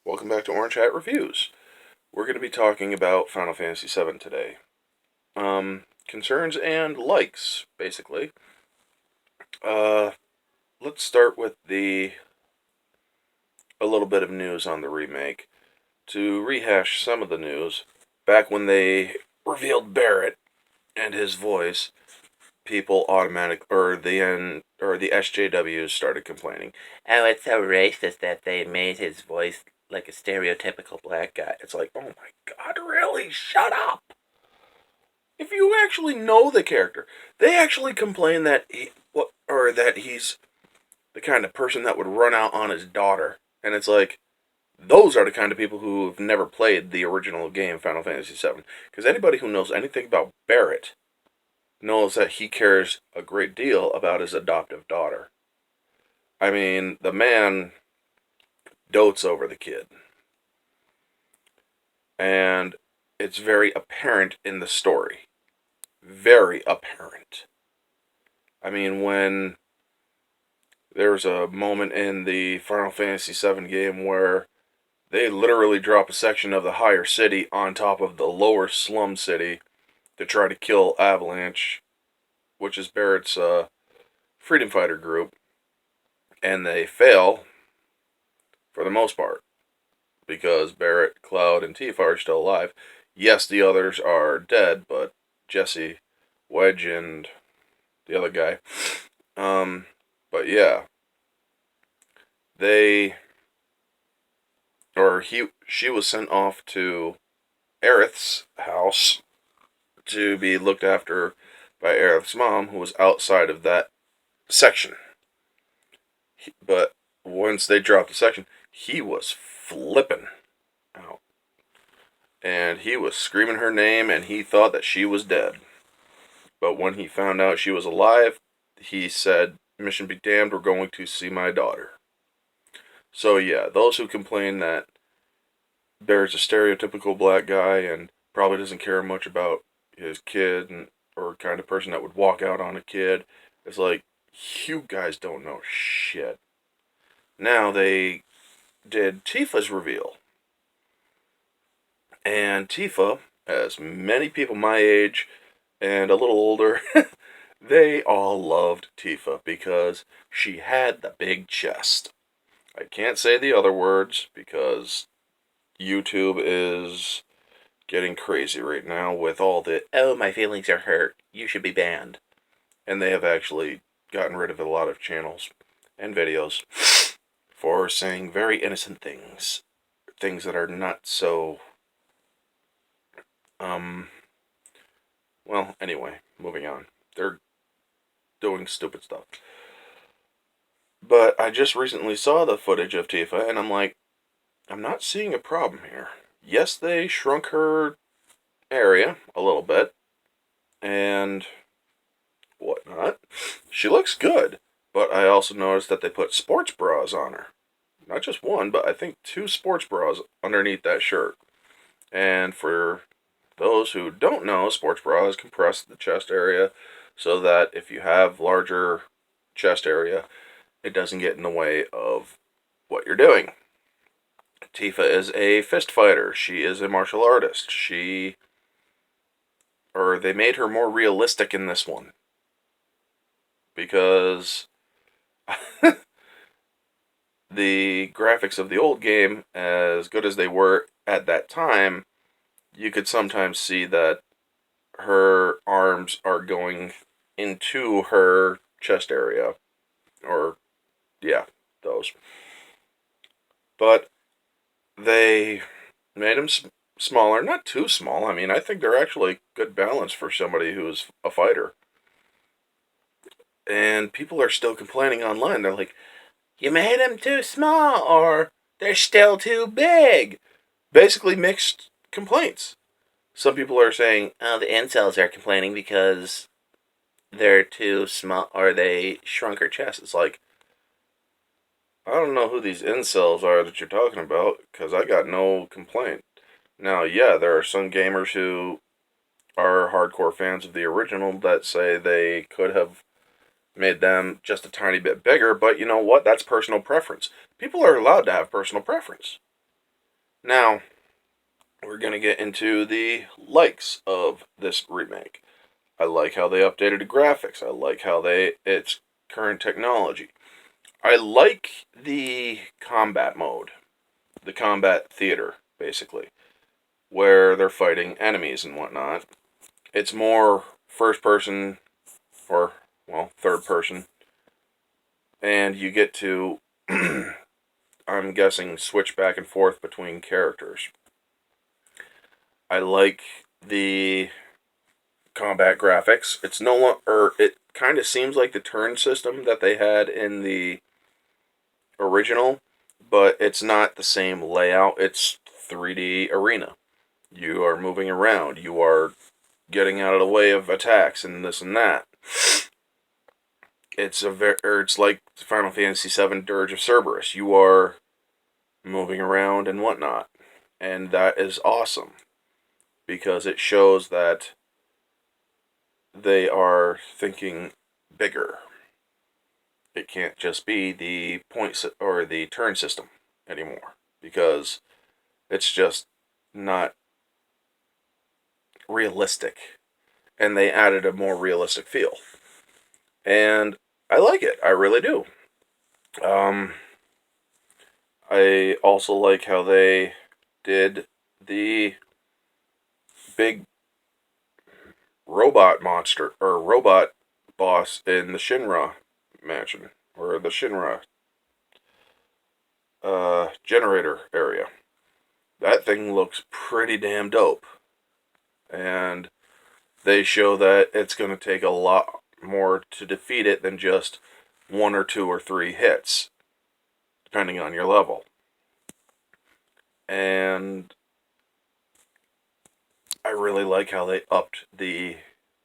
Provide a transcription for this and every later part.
Welcome back to Orange Hat Reviews. We're going to be talking about Final Fantasy VII today. Concerns and likes, basically. Uh, let's start with a little bit of news on the remake. To rehash some of the news, back when they revealed Barrett and his voice, people the SJWs started complaining. Oh, it's so racist that they made his voice like a stereotypical black guy. It's like, oh my god, really? Shut up! If you actually know the character, they actually complain that that he's the kind of person that would run out on his daughter, and it's like, those are the kind of people who have never played the original game Final Fantasy VII. Because anybody who knows anything about Barrett knows that he cares a great deal about his adoptive daughter. I mean, the man dotes over the kid. And it's very apparent in the story. Very apparent. I mean, when there's a moment in the Final Fantasy VII game where they literally drop a section of the higher city on top of the lower slum city to try to kill Avalanche, which is Barrett's freedom fighter group, and they fail for the most part because Barrett, Cloud, and Tifa are still alive. Yes, the others are dead, but Jesse, Wedge, and the other guy. But yeah, they she was sent off to Aerith's house to be looked after by Aerith's mom, who was outside of that section. But once they dropped the section, he was flipping out. And he was screaming her name, and he thought that she was dead. But when he found out she was alive, he said, "Mission be damned, we're going to see my daughter." So yeah, those who complain that Bear's a stereotypical black guy and probably doesn't care much about his kid or kind of person that would walk out on a kid, it's like, you guys don't know shit. Now they did Tifa's reveal. And Tifa, as many people my age and a little older, they all loved Tifa because she had the big chest. I can't say the other words because YouTube is getting crazy right now with all the, "Oh, my feelings are hurt, you should be banned." And they have actually gotten rid of a lot of channels and videos for saying very innocent things. Things that are not so, well, anyway, moving on. They're doing stupid stuff. But I just recently saw the footage of Tifa, and I'm like, I'm not seeing a problem here. Yes, they shrunk her area a little bit, and whatnot. She looks good, but I also noticed that they put sports bras on her. Not just one, but I think two sports bras underneath that shirt. And for those who don't know, sports bras compress the chest area so that if you have larger chest area, it doesn't get in the way of what you're doing. Tifa is a fist fighter. She is a martial artist. They made her more realistic in this one. Because the graphics of the old game, as good as they were at that time, you could sometimes see that her arms are going into her chest area. Or, yeah, those. But they made them smaller. Not too small. I mean, I think they're actually good balance for somebody who's a fighter. And people are still complaining online. They're like, "You made them too small," or "They're still too big." Basically mixed complaints. Some people are saying, "Oh, the incels are complaining because they're too small or they shrunk her chest." It's like, I don't know who these incels are that you're talking about because I got no complaint. Now, yeah, there are some gamers who are hardcore fans of the original that say they could have made them just a tiny bit bigger, but you know what? That's personal preference. People are allowed to have personal preference. Now, we're going to get into the likes of this remake. I like how they updated the graphics. I like how it's current technology. I like the combat mode, the combat theater, basically, where they're fighting enemies and whatnot. It's more first person or, well, third person, and you get to, I'm guessing, switch back and forth between characters. I like the combat graphics. It's no longer, or it kind of seems like the turn system that they had in the original, but it's not the same layout. It's 3D arena. You are moving around. You are getting out of the way of attacks and this and that. It's like Final Fantasy VII Dirge of Cerberus. You are moving around and whatnot, and that is awesome because it shows that they are thinking bigger. It can't just be the or the turn system anymore because it's just not realistic, and they added a more realistic feel, and I like it. I really do. Um, I also like how they did the big robot monster or robot boss in the Shinra mansion or the Shinra generator area. That thing looks pretty damn dope, and they show that it's going to take a lot more to defeat it than just one or two or three hits, depending on your level. And I really like how they upped the,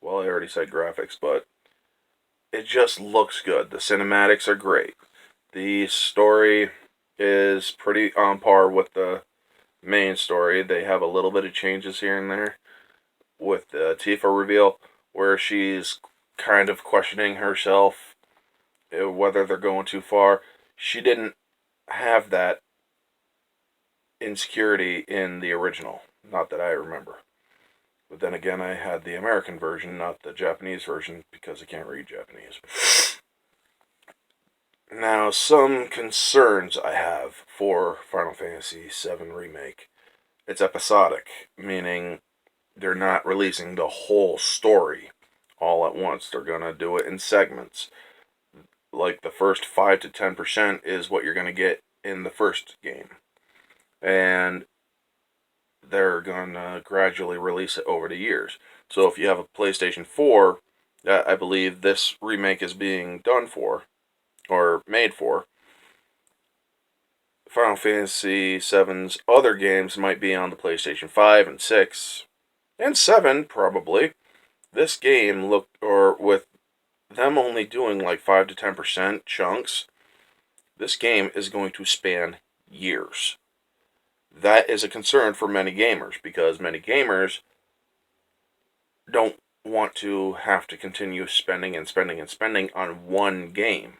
well, I already said graphics, but it just looks good. The cinematics are great. The story is pretty on par with the main story. They have a little bit of changes here and there with the Tifa reveal, where she's kind of questioning herself whether they're going too far. She didn't have that insecurity in the original, not that I remember. But then again, I had the American version, not the Japanese version, because I can't read Japanese. Now, some concerns I have for Final Fantasy VII Remake. It's episodic, meaning they're not releasing the whole story all at once. They're going to do it in segments. Like the first 5 to 10% is what you're going to get in the first game. And they're going to gradually release it over the years. So if you have a PlayStation 4, that I believe this remake is being done for, or made for, Final Fantasy VII's other games might be on the PlayStation 5 and 6, and 7 probably. This game looked, or with them only doing like 5 to 10% chunks, this game is going to span years. That is a concern for many gamers because many gamers don't want to have to continue spending and spending and spending on one game.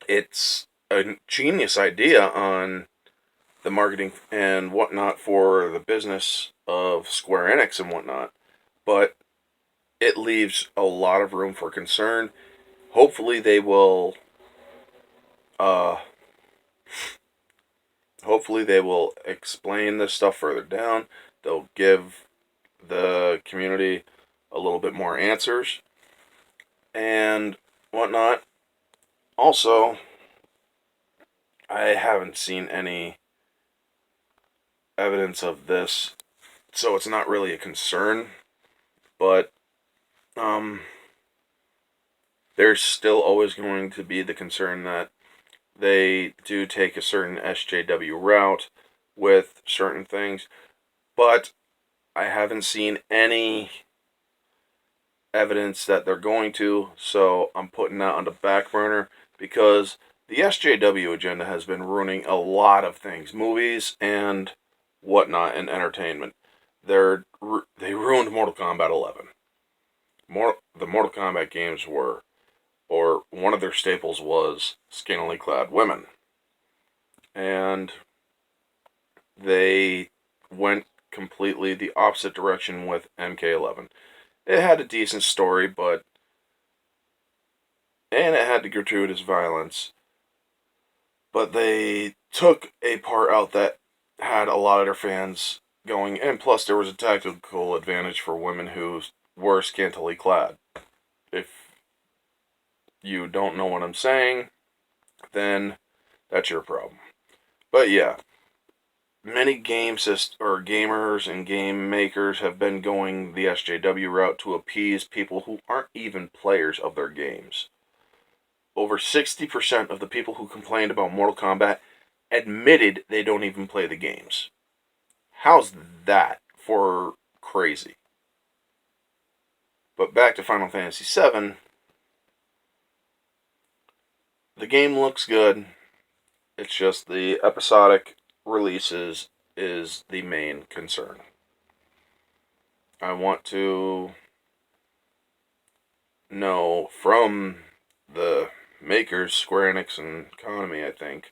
It's a genius idea on the marketing and whatnot for the business of Square Enix and whatnot, but it leaves a lot of room for concern. Hopefully they will uh hopefully they will explain this stuff further down. They'll give the community a little bit more answers and whatnot. Also, I haven't seen any evidence of this, so it's not really a concern, but um there's still always going to be the concern that they do take a certain SJW route with certain things, but I haven't seen any evidence that they're going to, so I'm putting that on the back burner because the SJW agenda has been ruining a lot of things, movies and whatnot, and entertainment. They ruined Mortal Kombat 11. The Mortal Kombat games were, or one of their staples was scantily clad women. And they went completely the opposite direction with MK11. It had a decent story, and it had the gratuitous violence, but they took a part out that had a lot of their fans going, and plus there was a tactical advantage for women who were scantily clad. If you don't know what I'm saying, then that's your problem. But yeah, many gamers and game makers have been going the SJW route to appease people who aren't even players of their games. Over 60% of the people who complained about Mortal Kombat admitted they don't even play the games. How's that for crazy? But back to Final Fantasy VII. The game looks good. It's just the episodic releases is the main concern. I want to know from the makers, Square Enix and Konami, I think,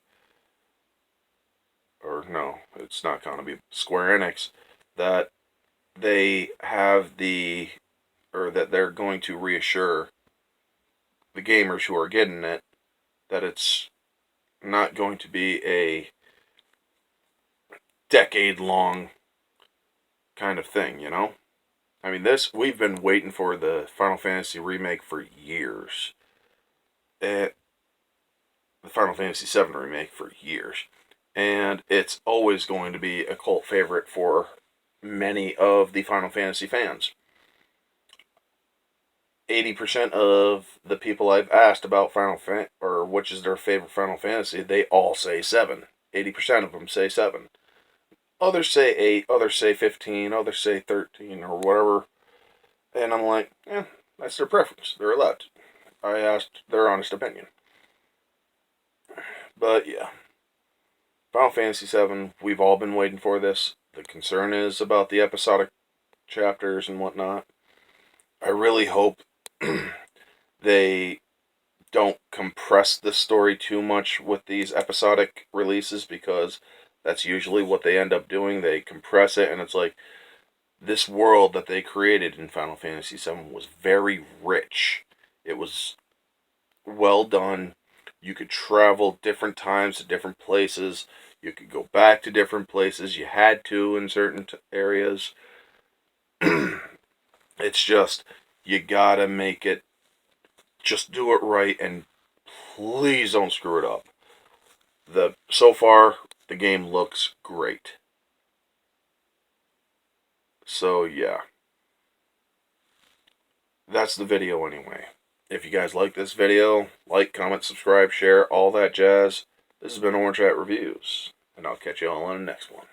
or no, it's not Konami, Square Enix, that they have that they're going to reassure the gamers who are getting it that it's not going to be a decade-long kind of thing, you know? I mean, we've been waiting for the Final Fantasy remake for years. The Final Fantasy VII remake for years. And it's always going to be a cult favorite for many of the Final Fantasy fans. 80% of the people I've asked about or which is their favorite Final Fantasy, they all say 7. 80% of them say 7. Others say 8, others say 15, others say 13, or whatever. And I'm like, that's their preference. They're allowed to. I asked their honest opinion. But yeah. Final Fantasy VII, we've all been waiting for this. The concern is about the episodic chapters and whatnot. I really hope they don't compress the story too much with these episodic releases, because that's usually what they end up doing. They compress it, and it's like, this world that they created in Final Fantasy VII was very rich. It was well done. You could travel different times to different places. You could go back to different places. You had to in certain areas. It's just, you gotta make it, just do it right, and please don't screw it up. So far, the game looks great. So yeah, that's the video anyway. If you guys like this video, like, comment, subscribe, share, all that jazz. This has been Orange Hat Reviews, and I'll catch you all on the next one.